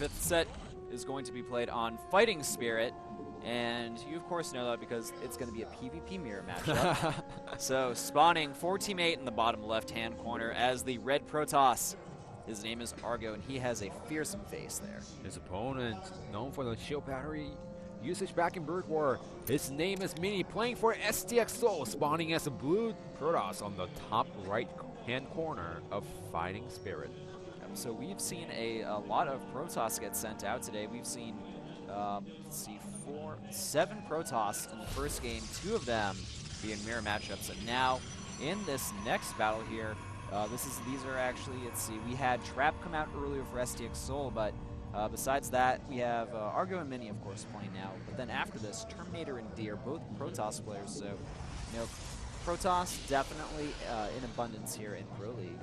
fifth set is going to be played on Fighting Spirit, and you of course know that because it's going to be a PvP mirror matchup. So spawning for teammate in the bottom left-hand corner as the red Protoss. His name is Argo, and he has a fearsome face there. His opponent, known for the shield battery usage back in Bird War. His name is Mini, playing for STX Soul, spawning as a blue Protoss on the top right-hand corner of Fighting Spirit. So we've seen a lot of Protoss get sent out today. We've seen, let's see, 7 Protoss in the first game, 2 of them being mirror matchups. And now in this next battle here, these are actually, let's see, we had Trap come out earlier for STX Soul, but besides that, we have Argo and Mini, of course, playing now. But then after this, Terminator and D are both Protoss players, so, you know, Protoss definitely in abundance here in Pro League.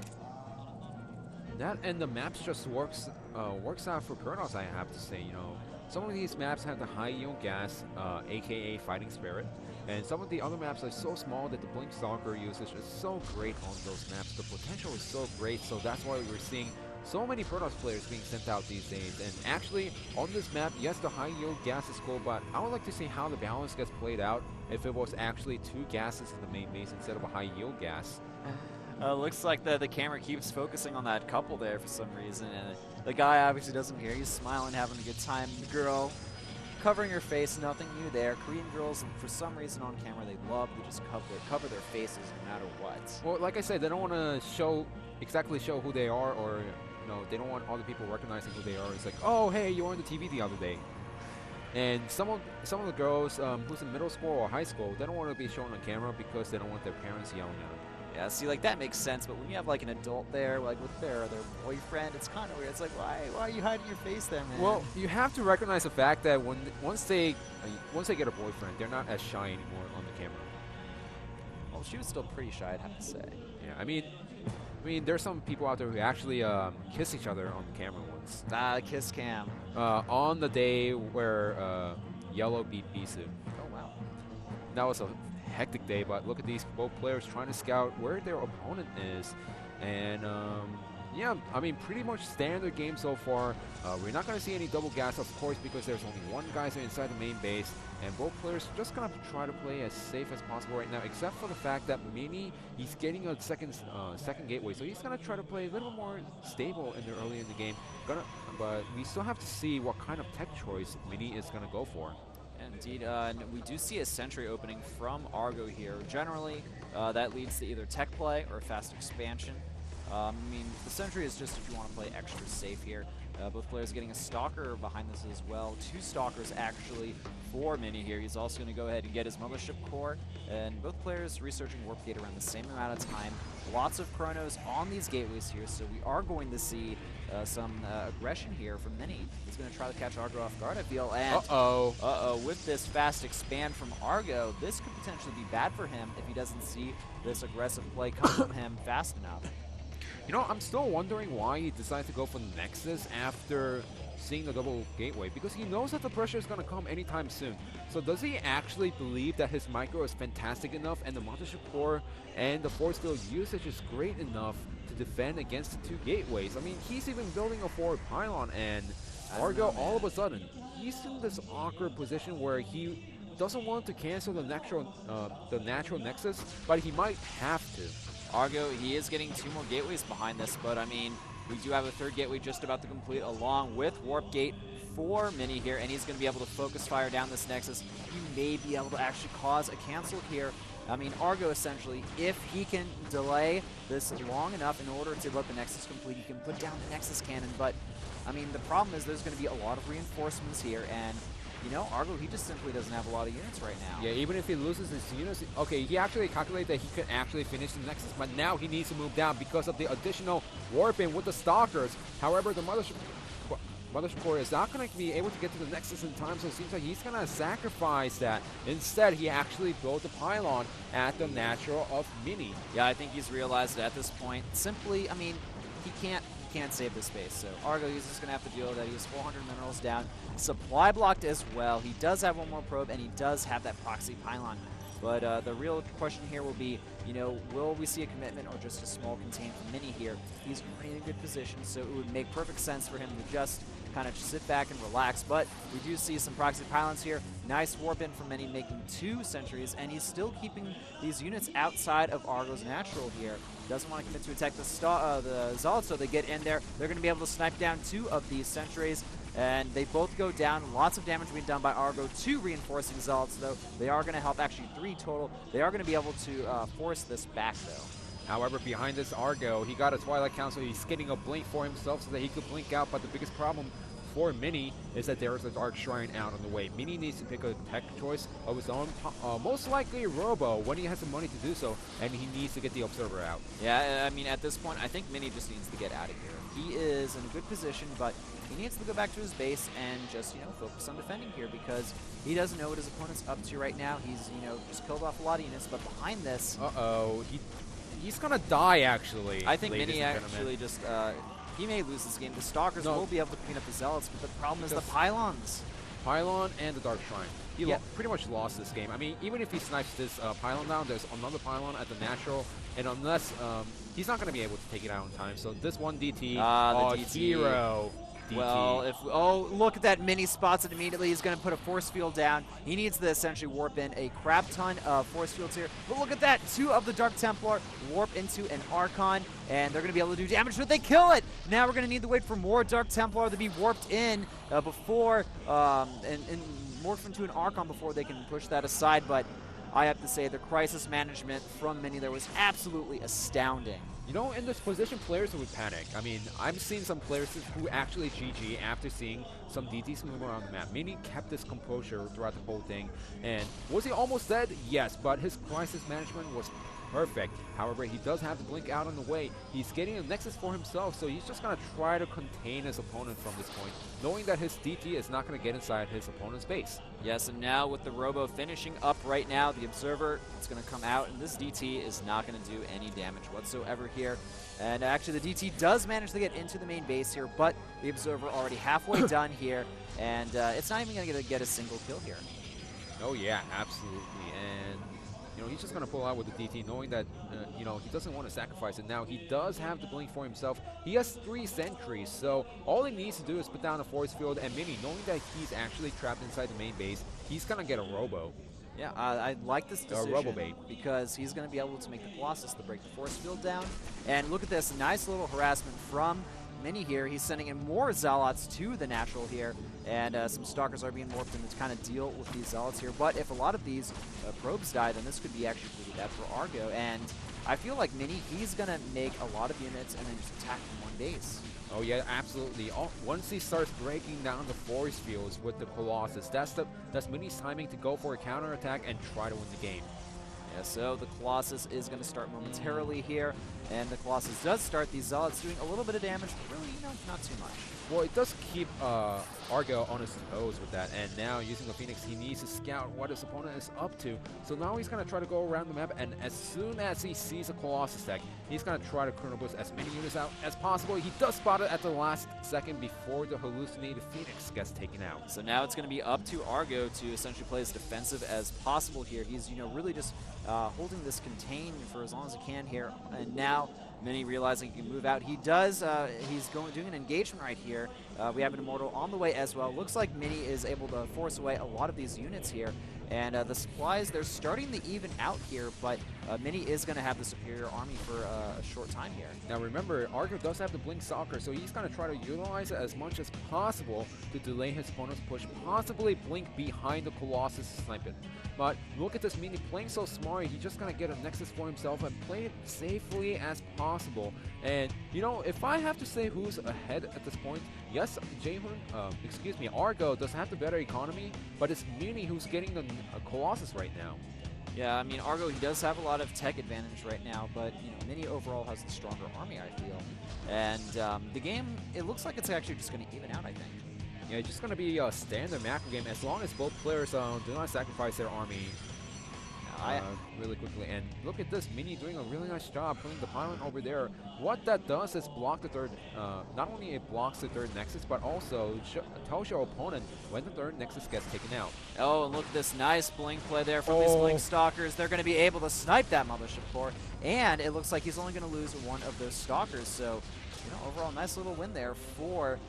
That and the maps just works out for Protoss, I have to say. You know, some of these maps have the high yield gas, aka Fighting Spirit, and some of the other maps are so small that the Blink Stalker usage is so great on those maps. The potential is so great, so that's why we're seeing so many Protoss players being sent out these days. And actually, on this map, yes, the high yield gas is cool, but I would like to see how the balance gets played out if it was actually 2 gases in the main base instead of a high yield gas. Looks like the camera keeps focusing on that couple there for some reason, and the guy obviously doesn't care. He's smiling, having a good time. The girl covering her face, nothing new there. Korean girls, for some reason on camera, they love to just cover their faces no matter what. Well, like I said, they don't want to exactly show who they are, or they don't want all the people recognizing who they are. It's like, oh, hey, you were on the TV the other day. And some of the girls who's in middle school or high school, they don't want to be shown on camera because they don't want their parents yelling at them. Yeah, see, like, that makes sense, but when you have, like, an adult there, like, with their boyfriend, it's kind of weird. It's like, why are you hiding your face there, man? Well, you have to recognize the fact that once they get a boyfriend, they're not as shy anymore on the camera. Well, she was still pretty shy, I'd have to say. Yeah, I mean, there's some people out there who actually kiss each other on the camera once. Kiss cam. On the day where Yellow beat Bisu. Oh, wow. That was a hectic day, but look at these both players trying to scout where their opponent is. And yeah, I mean, pretty much standard game so far. We're not going to see any double gas, of course, because there's only 1 geyser inside the main base, and both players just going to try to play as safe as possible right now, except for the fact that Mini, he's getting a second gateway, so he's going to try to play a little more stable early in the game. But we still have to see what kind of tech choice Mini is going to go for. Indeed, and we do see a sentry opening from Argo here. Generally, that leads to either tech play or fast expansion. I mean, the sentry is just if you want to play extra safe here. Both players getting a stalker behind this as well. 2 stalkers actually for Mini here. He's also going to go ahead and get his mothership core. And both players researching warp gate around the same amount of time. Lots of chronos on these gateways here, so we are going to see some aggression here from Mini. He's going to try to catch Argo off guard, I feel. And with this fast expand from Argo, this could potentially be bad for him if he doesn't see this aggressive play come from him fast enough. You know, I'm still wondering why he decided to go for the Nexus after seeing the double gateway, because he knows that the pressure is going to come anytime soon. So does he actually believe that his micro is fantastic enough and the mothership core and the force field usage is great enough to defend against the 2 gateways? I mean, he's even building a forward pylon, and Argo, all of a sudden, he's in this awkward position where he doesn't want to cancel the natural Nexus, but he might have to. Argo, he is getting 2 more gateways behind this, but I mean, we do have a 3rd gateway just about to complete along with Warp Gate for Mini here, and he's going to be able to focus fire down this Nexus. He may be able to actually cause a cancel here. I mean, Argo essentially, if he can delay this long enough in order to let the Nexus complete, he can put down the Nexus cannon, but I mean, the problem is there's going to be a lot of reinforcements here, and you know, Argo, he just simply doesn't have a lot of units right now. Yeah, even if he loses his units, okay, he actually calculated that he could actually finish the Nexus, but now he needs to move down because of the additional warping with the Stalkers. However, the Mothership Core is not going to be able to get to the Nexus in time, so it seems like he's going to sacrifice that. Instead, he actually built a pylon at the natural of Mini. Yeah, I think he's realized it at this point. Simply, I mean, he can't save the space. So Argo, he's just going to have to deal with that. He has 400 minerals down. Supply blocked as well. He does have 1 more probe, and he does have that proxy pylon. But the real question here will be, you know, will we see a commitment or just a small contain from Mini here? He's already in a good position, so it would make perfect sense for him to just kind of sit back and relax. But we do see some proxy pylons here. Nice warp in from Mini, making 2 sentries, and he's still keeping these units outside of Argo's natural here. Doesn't want to commit to attack the Zealots, so they get in there. They're going to be able to snipe down 2 of these sentries, and they both go down. Lots of damage being done by Argo. 2 reinforcing Zealots, though. They are going to help, actually 3 total. They are going to be able to force this back, though. However, behind this Argo, he got a Twilight Council. He's getting a blink for himself so that he could blink out, but the biggest problem for Mini is that there is a Dark Shrine out on the way. Mini needs to pick a tech choice of his own, most likely Robo, when he has the money to do so, and he needs to get the Observer out. Yeah, I mean, at this point, I think Mini just needs to get out of here. He is in a good position, but he needs to go back to his base and just, focus on defending here, because he doesn't know what his opponent's up to right now. He's, just killed off a lot of units, but behind this... He's gonna die, actually. I think Mini actually just... he may lose this game. The Stalkers will be able to clean up the Zealots, but the problem is the Pylons. Pylon and the Dark Shrine. He pretty much lost this game. I mean, even if he snipes this Pylon down, there's another Pylon at the natural, and unless... he's not going to be able to take it out in time, so this one DT... the DT. Hero... DT. Well, oh, look at that. Mini spots it immediately. He's going to put a force field down. He needs to essentially warp in a crap ton of force fields here. But look at that. 2 of the Dark Templar warp into an Archon, and they're going to be able to do damage, but they kill it. Now we're going to need to wait for more Dark Templar to be warped in before, and morph into an Archon before they can push that aside. But I have to say, the crisis management from Mini there was absolutely astounding. In this position, players would panic. I mean, I've seen some players who actually GG after seeing some DTs move around the map. Mini kept his composure throughout the whole thing. And was he almost dead? Yes, but his crisis management was perfect. However, he does have the blink out on the way. He's getting a Nexus for himself, so he's just going to try to contain his opponent from this point, knowing that his DT is not going to get inside his opponent's base. Yes, and now with the Robo finishing up right now, the Observer is going to come out, and this DT is not going to do any damage whatsoever here. And actually, the DT does manage to get into the main base here, but the Observer already halfway done here, and it's not even going to get a single kill here. Oh yeah, absolutely. And he's just going to pull out with the DT, knowing that, he doesn't want to sacrifice it. Now, he does have the blink for himself. He has 3 sentries, so all he needs to do is put down a force field, and Mini, knowing that he's actually trapped inside the main base, he's going to get a Robo. Yeah, I like this decision Robo bait, because he's going to be able to make the Colossus to break the force field down. And look at this, nice little harassment from Mini here. He's sending in more Zealots to the natural here, and some Stalkers are being morphed in to kind of deal with these Zealots here. But if a lot of these probes die, then this could be actually pretty bad for Argo. And I feel like Mini, he's going to make a lot of units and then just attack from one base. Oh yeah, absolutely. Once he starts breaking down the force fields with the Colossus, that's Mini's timing to go for a counterattack and try to win the game. Yeah, so the Colossus is going to start momentarily here, and the Colossus does start. These Zealots doing a little bit of damage, but really, not too much. Well, it does keep Argo on his toes with that, and now using the Phoenix, he needs to scout what his opponent is up to. So now he's going to try to go around the map, and as soon as he sees a Colossus tech, he's going to try to Chrono Boost as many units out as possible. He does spot it at the last second before the hallucinated Phoenix gets taken out. So now it's going to be up to Argo to essentially play as defensive as possible here. He's, really just holding this contained for as long as he can here, and now Mini realizing he can move out. He does. He's doing an engagement right here. We have an Immortal on the way as well. Looks like Mini is able to force away a lot of these units here. And the supplies, they're starting to even out here, but Mini is going to have the superior army for a short time here. Now remember, Argo does have the Blink Stalker, so he's going to try to utilize it as much as possible to delay his opponent's push, possibly blink behind the Colossus to snipe it. But look at this Mini playing so smart. He's just going to get a Nexus for himself and play it safely as possible. And, if I have to say who's ahead at this point, yes, Argo does have the better economy, but it's Mini who's getting the Colossus right now. Yeah, I mean, Argo, he does have a lot of tech advantage right now, but, Mini overall has the stronger army, I feel. And the game, it looks like it's actually just going to even out, I think. Yeah, it's just going to be a standard macro game as long as both players do not sacrifice their army really quickly. And look at this, Mini doing a really nice job putting the pylon over there. What that does is block the third, not only it blocks the third Nexus, but also tells your opponent when the third Nexus gets taken out. Oh, and look at this nice blink play there from these Blink Stalkers. They're going to be able to snipe that Mothership Core, and it looks like he's only going to lose one of those Stalkers, so overall, nice little win there for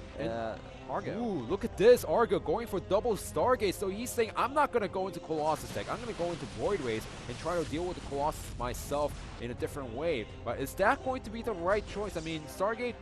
Argo. Ooh, look at this. Argo going for double Stargate. So he's saying, I'm not going to go into Colossus deck. I'm going to go into Void Rays and try to deal with the Colossus myself in a different way. But is that going to be the right choice? I mean, Stargate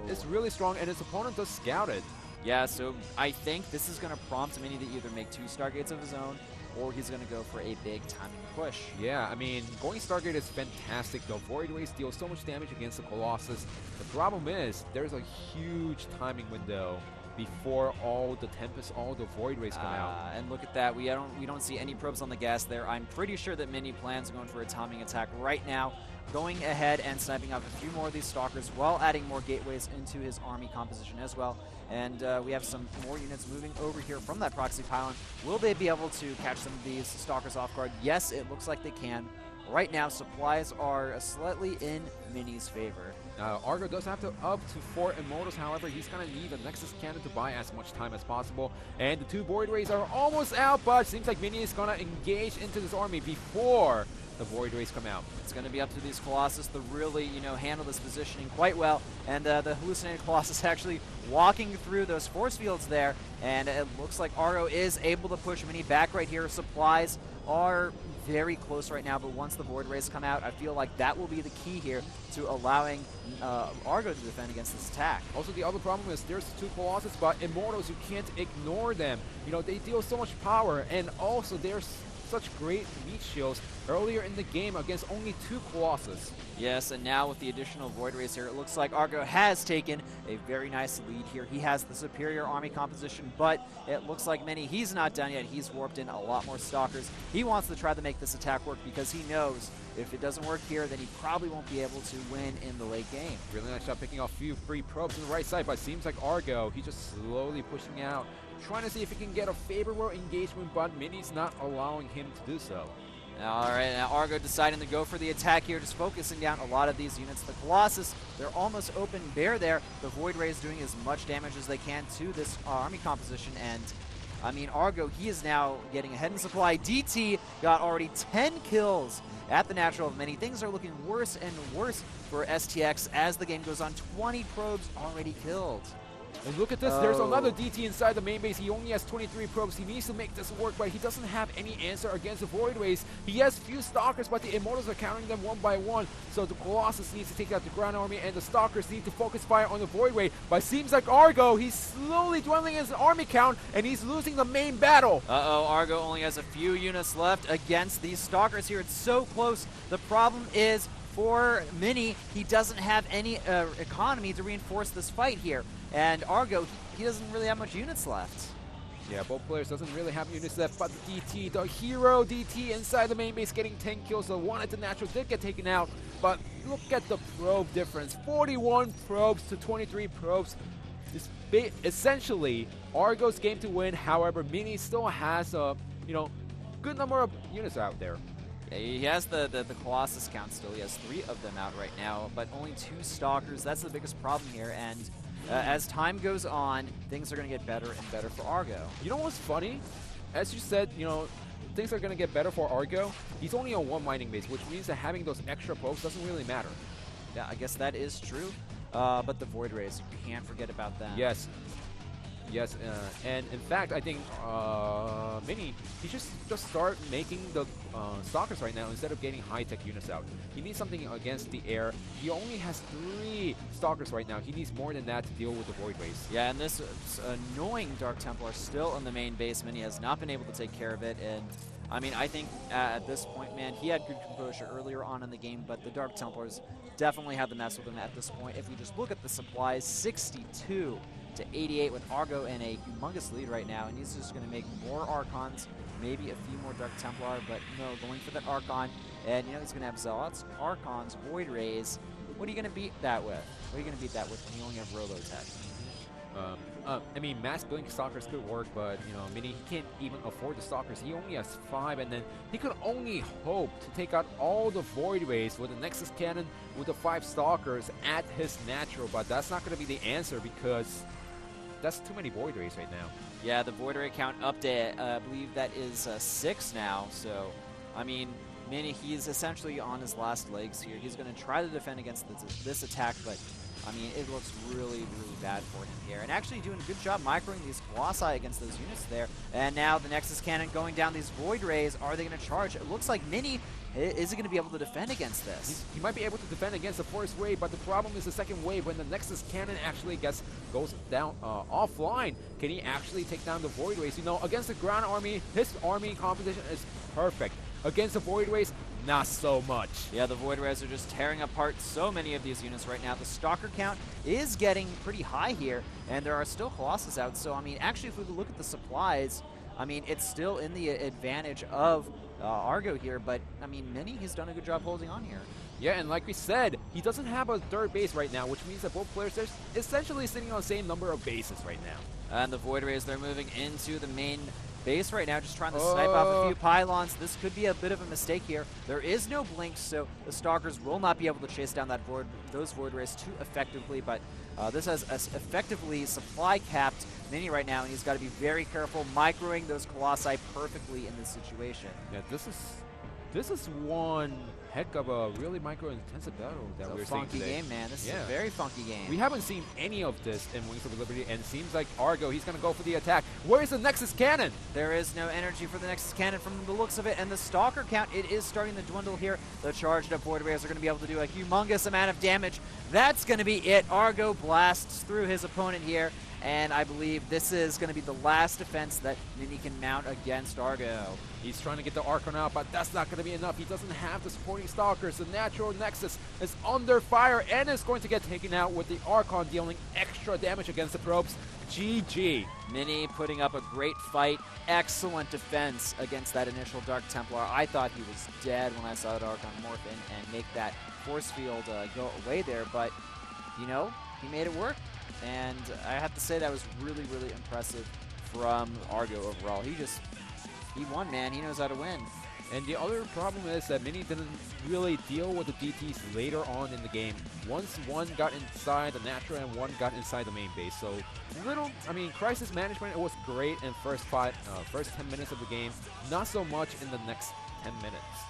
is really strong, and his opponent does scout it. Yeah, so I think this is going to prompt Mini to either make 2 Stargates of his own, or he's going to go for a big timing push. Yeah, I mean, going Stargate is fantastic, though. Void Rays deal so much damage against the Colossus. The problem is, there's a huge timing window before all the Tempest, all the Void Rays come out. And look at that, we don't see any probes on the gas there. I'm pretty sure that Mini plans on going for a timing attack right now, going ahead and sniping up a few more of these Stalkers while adding more gateways into his army composition as well. And we have some more units moving over here from that proxy pylon. Will they be able to catch some of these Stalkers off guard? Yes, it looks like they can. Right now, supplies are slightly in Mini's favor. Argo does have to up to 4 Immortals, however, he's going to need a Nexus Cannon to buy as much time as possible. And the 2 Void Rays are almost out, but seems like Mini is going to engage into this army before the Void Rays come out. It's going to be up to these Colossus to really, handle this positioning quite well. And the hallucinated Colossus actually walking through those force fields there. And it looks like Argo is able to push Mini back right here. Supplies are very close right now, but once the Void Rays come out, I feel like that will be the key here to allowing Argo to defend against this attack. Also, the other problem is there's 2 Colossus, but Immortals, you can't ignore them. They deal so much power, and also there's such great meat shields earlier in the game against only 2 Colossus. Yes, and now with the additional Void Rays here, it looks like Argo has taken a very nice lead here. He has the superior army composition, but it looks like Mini, he's not done yet. He's warped in a lot more Stalkers. He wants to try to make this attack work because he knows if it doesn't work here, then he probably won't be able to win in the late game. Really nice job picking off a few free probes on the right side, but it seems like Argo, he's just slowly pushing out, trying to see if he can get a favorable engagement, but Mini's not allowing him to do so. All right, now Argo deciding to go for the attack here, just focusing down a lot of these units. The Colossus, they're almost open bare there. The Void Rays doing as much damage as they can to this army composition, and I mean, Argo, he is now getting ahead in supply. DT got already 10 kills at the Natural of Mini. Things are looking worse and worse for STX as the game goes on. 20 probes already killed. And look at this, there's another DT inside the main base. He only has 23 probes. He needs to make this work, but he doesn't have any answer against the Void Rays. He has few Stalkers, but the Immortals are countering them one by one. So the Colossus needs to take out the ground army, and the Stalkers need to focus fire on the Void Ray. But it seems like Argo, he's slowly dwindling his army count, and he's losing the main battle. Uh-oh, Argo only has a few units left against these Stalkers here. It's so close. The problem is, for Mini, he doesn't have any economy to reinforce this fight here. And Argo, he doesn't really have much units left. Yeah, both players doesn't really have units left, but the DT, the hero DT inside the main base getting 10 kills. The one at the Natural did get taken out, but look at the probe difference. 41 probes to 23 probes. This essentially Argo's game to win. However, Mini still has a, good number of units out there. Yeah, he has the Colossus count still. He has 3 of them out right now, but only 2 Stalkers. That's the biggest problem here, and as time goes on, things are going to get better and better for Argo. You know what's funny? As you said, things are going to get better for Argo. He's only on 1 mining base, which means that having those extra probes doesn't really matter. Yeah, I guess that is true. But the Void Rays, you can't forget about them. Yes. Yes, and in fact, I think Mini, he should just start making the Stalkers right now instead of getting high-tech units out. He needs something against the air. He only has 3 Stalkers right now. He needs more than that to deal with the Void Rays. Yeah, and this annoying Dark Templar still in the main base. Mini has not been able to take care of it, and I mean, I think at this point, man, he had good composure earlier on in the game, but the Dark Templars definitely had the mess with him at this point. If we just look at the supplies, 62 to 88 with Argo in a humongous lead right now, and he's just going to make more Archons, maybe a few more Dark Templar, but no, going for that Archon, and he's going to have Zealots, Archons, Void Rays. What are you going to beat that with? What are you going to beat that with when you only have Robotech? I mean, mass building Stalkers could work, but, Mini, he can't even afford the Stalkers. He only has 5, and then he could only hope to take out all the Void Rays with a Nexus Cannon with the 5 Stalkers at his Natural, but that's not going to be the answer because that's too many Void Rays right now. Yeah, the Void Ray count up to, I believe that is 6 now, so, I mean, Mini, he's essentially on his last legs here. He's going to try to defend against this attack, but I mean, it looks really, really bad for him here. And actually doing a good job microing these Colossi against those units there. And now the Nexus Cannon going down these Void Rays. Are they going to charge? It looks like Mini isn't going to be able to defend against this. He might be able to defend against the first wave, but the problem is the second wave when the Nexus Cannon actually goes down offline. Can he actually take down the Void Rays? You know, against the ground army, his army composition is perfect. Against the Void Rays, not so much. Yeah, the Void Rays are just tearing apart so many of these units right now. The Stalker count is getting pretty high here, and there are still Colossus out. So, I mean, actually, if we look at the supplies, I mean, it's still in the advantage of Argo here, but, I mean, Mini, he's done a good job holding on here. Yeah, and like we said, he doesn't have a third base right now, which means that both players are essentially sitting on the same number of bases right now. And the Void Rays, they're moving into the main base right now, just trying to snipe off a few pylons. This could be a bit of a mistake here. There is no blink, so the Stalkers will not be able to chase down those Void Rays too effectively, but this has effectively supply capped Mini right now, and he's got to be very careful microing those Colossi perfectly in this situation. Yeah, this is one heck of a really micro-intensive battle that we're seeing today. Funky game, man. This is a very funky game. We haven't seen any of this in Wings of Liberty, and it seems like Argo, he's going to go for the attack. Where is the Nexus Cannon? There is no energy for the Nexus Cannon from the looks of it, and the Stalker count, it is starting to dwindle here. The charged up Void Rays are going to be able to do a humongous amount of damage. That's going to be it. Argo blasts through his opponent here, and I believe this is going to be the last defense that Mini can mount against Argo. He's trying to get the Archon out, but that's not going to be enough. He doesn't have the supporting Stalkers. The natural Nexus is under fire and is going to get taken out with the Archon dealing extra damage against the probes. GG. Mini putting up a great fight. Excellent defense against that initial Dark Templar. I thought he was dead when I saw that Archon morph in and make that force field go away there, but, you know, he made it work. And I have to say that was really, really impressive from Argo overall. He won, man. He knows how to win. And the other problem is that Mini didn't really deal with the DTs later on in the game. Once one got inside the natural and one got inside the main base. So crisis management, it was great in first 10 minutes of the game. Not so much in the next 10 minutes.